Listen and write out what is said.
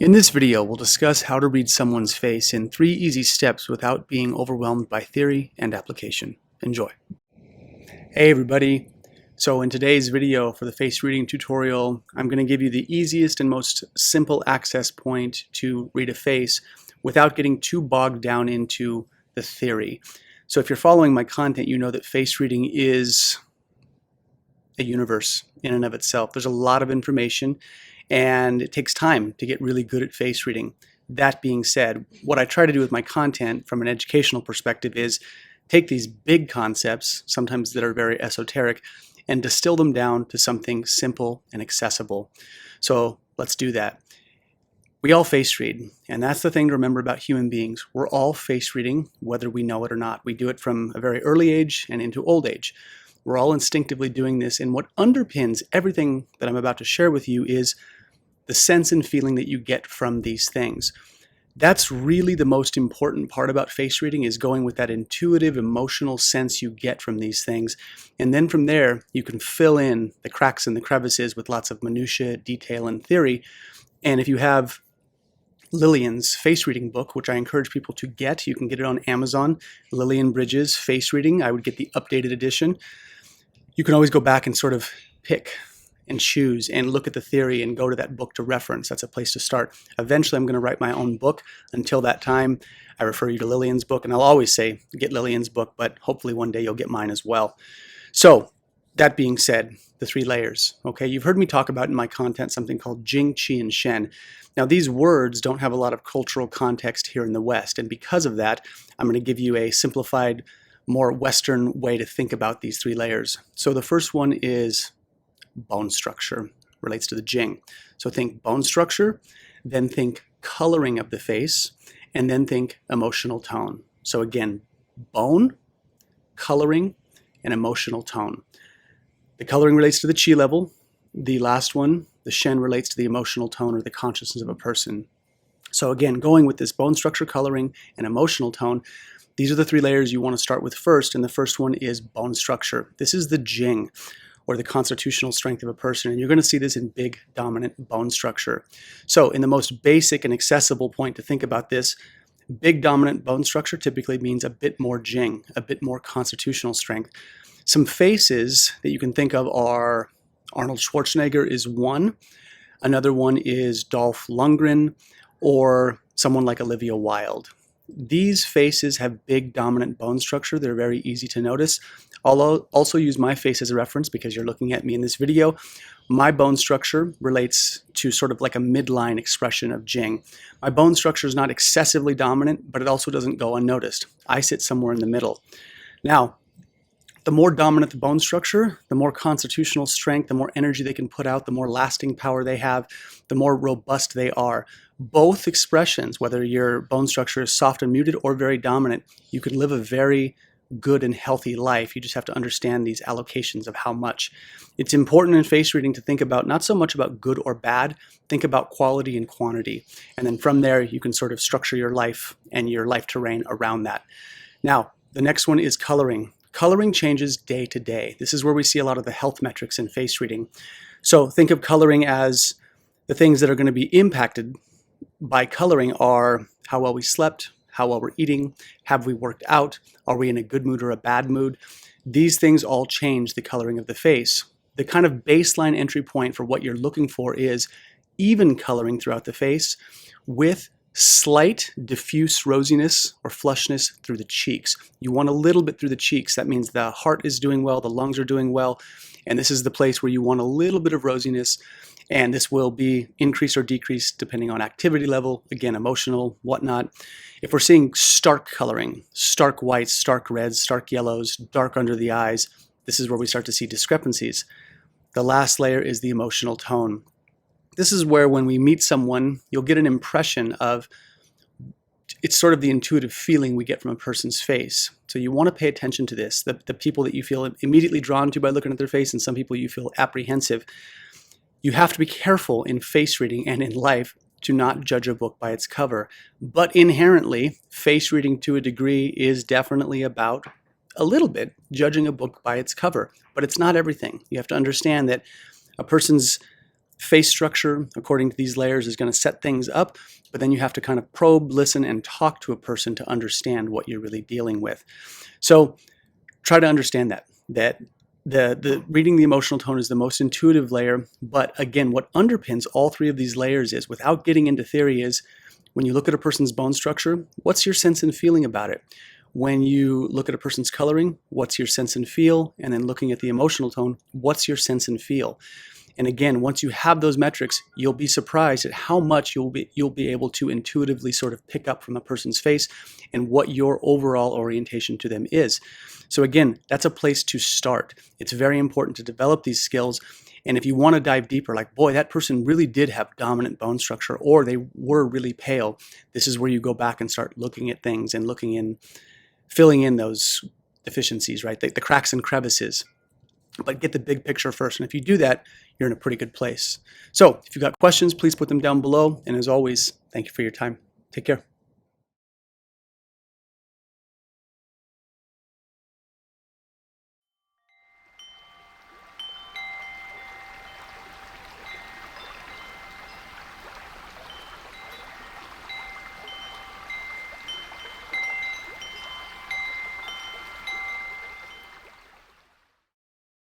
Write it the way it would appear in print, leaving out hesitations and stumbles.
In this video, we'll discuss how to read someone's face in 3 easy steps without being overwhelmed by theory and application. Enjoy. Hey everybody. So in today's video for the face reading tutorial, I'm going to give you the easiest and most simple access point to read a face without getting too bogged down into the theory. So if you're following my content, you know that face reading is a universe in and of itself. There's a lot of information and it takes time to get really good at face reading. That being said, what I try to do with my content from an educational perspective is take these big concepts, sometimes that are very esoteric, and distill them down to something simple and accessible. So let's do that. We all face read, and that's the thing to remember about human beings. We're all face reading, whether we know it or not. We do it from a very early age and into old age. We're all instinctively doing this, and what underpins everything that I'm about to share with you is the sense and feeling that you get from these things. That's really the most important part about face reading, is going with that intuitive, emotional sense you get from these things. And then from there, you can fill in the cracks and the crevices with lots of minutia, detail, and theory. And if you have Lillians' face reading book, which I encourage people to get, you can get it on Amazon, Lillian Bridges Face Reading. I would get the updated edition. You can always go back and sort of pick and choose and look at the theory and go to that book to reference. That's a place to start. Eventually, I'm going to write my own book. Until that time, I refer you to Lillian's book, and I'll always say get Lillian's book, but hopefully one day you'll get mine as well. So that being said, the 3 layers. Okay, you've heard me talk about in my content something called Jing, Qi, and Shen. Now, these words don't have a lot of cultural context here in the West, and because of that, I'm going to give you a simplified, more Western way to think about these 3 layers. So the first one is bone structure, relates to the Jing. So think bone structure, then think coloring of the face, and then think emotional tone. So again, bone, coloring, and emotional tone. The coloring relates to the Qi level. The last one, the Shen, relates to the emotional tone or the consciousness of a person. So again, going with this bone structure, coloring, and emotional tone, these are the 3 layers you want to start with first, and the first one is bone structure. This is the Jing, or the constitutional strength of a person, and you're going to see this in big, dominant bone structure. So in the most basic and accessible point to think about this, big, dominant bone structure typically means a bit more Jing, a bit more constitutional strength. Some faces that you can think of are Arnold Schwarzenegger is one, another one is Dolph Lundgren, or someone like Olivia Wilde. These faces have big, dominant bone structure. They're very easy to notice. I'll also use my face as a reference because you're looking at me in this video. My bone structure relates to sort of like a midline expression of Jing. My bone structure is not excessively dominant, but it also doesn't go unnoticed. I sit somewhere in the middle. Now, the more dominant the bone structure, the more constitutional strength, the more energy they can put out, the more lasting power they have, the more robust they are. Both expressions, whether your bone structure is soft and muted or very dominant, you can live a very good and healthy life. You just have to understand these allocations of how much. It's important in face reading to think about not so much about good or bad, think about quality and quantity. And then from there, you can sort of structure your life and your life terrain around that. Now, the next one is coloring. Coloring changes day to day. This is where we see a lot of the health metrics in face reading. So think of coloring as the things that are going to be impacted by coloring are how well we slept, how well we're eating, have we worked out, are we in a good mood or a bad mood? These things all change the coloring of the face. The kind of baseline entry point for what you're looking for is even coloring throughout the face with slight diffuse rosiness or flushness through the cheeks. You want a little bit through the cheeks. That means the heart is doing well, the lungs are doing well, and this is the place where you want a little bit of rosiness, and this will be increased or decreased depending on activity level, again, emotional, whatnot. If we're seeing stark coloring, stark whites, stark reds, stark yellows, dark under the eyes, this is where we start to see discrepancies. The last layer is the emotional tone. This is where when we meet someone, you'll get an impression of, it's sort of the intuitive feeling we get from a person's face. So you want to pay attention to this, the people that you feel immediately drawn to by looking at their face and some people you feel apprehensive. You have to be careful in face reading and in life to not judge a book by its cover. But inherently, face reading to a degree is definitely about a little bit judging a book by its cover. But it's not everything. You have to understand that a person's face structure, according to these layers, is going to set things up, but then you have to kind of probe, listen, and talk to a person to understand what you're really dealing with. So try to understand that the reading the emotional tone is the most intuitive layer. But again, what underpins all three of these layers is, without getting into theory, is when you look at a person's bone structure, what's your sense and feeling about it? When you look at a person's coloring, what's your sense and feel? And then looking at the emotional tone, what's your sense and feel? And again, once you have those metrics, you'll be surprised at how much you'll be able to intuitively sort of pick up from a person's face and what your overall orientation to them is. So again, that's a place to start. It's very important to develop these skills. And if you want to dive deeper, like, boy, that person really did have dominant bone structure, or they were really pale, this is where you go back and start looking at things and filling in those deficiencies, right? The cracks and crevices. But get the big picture first. And if you do that, you're in a pretty good place. So if you've got questions, please put them down below. And as always, thank you for your time. Take care.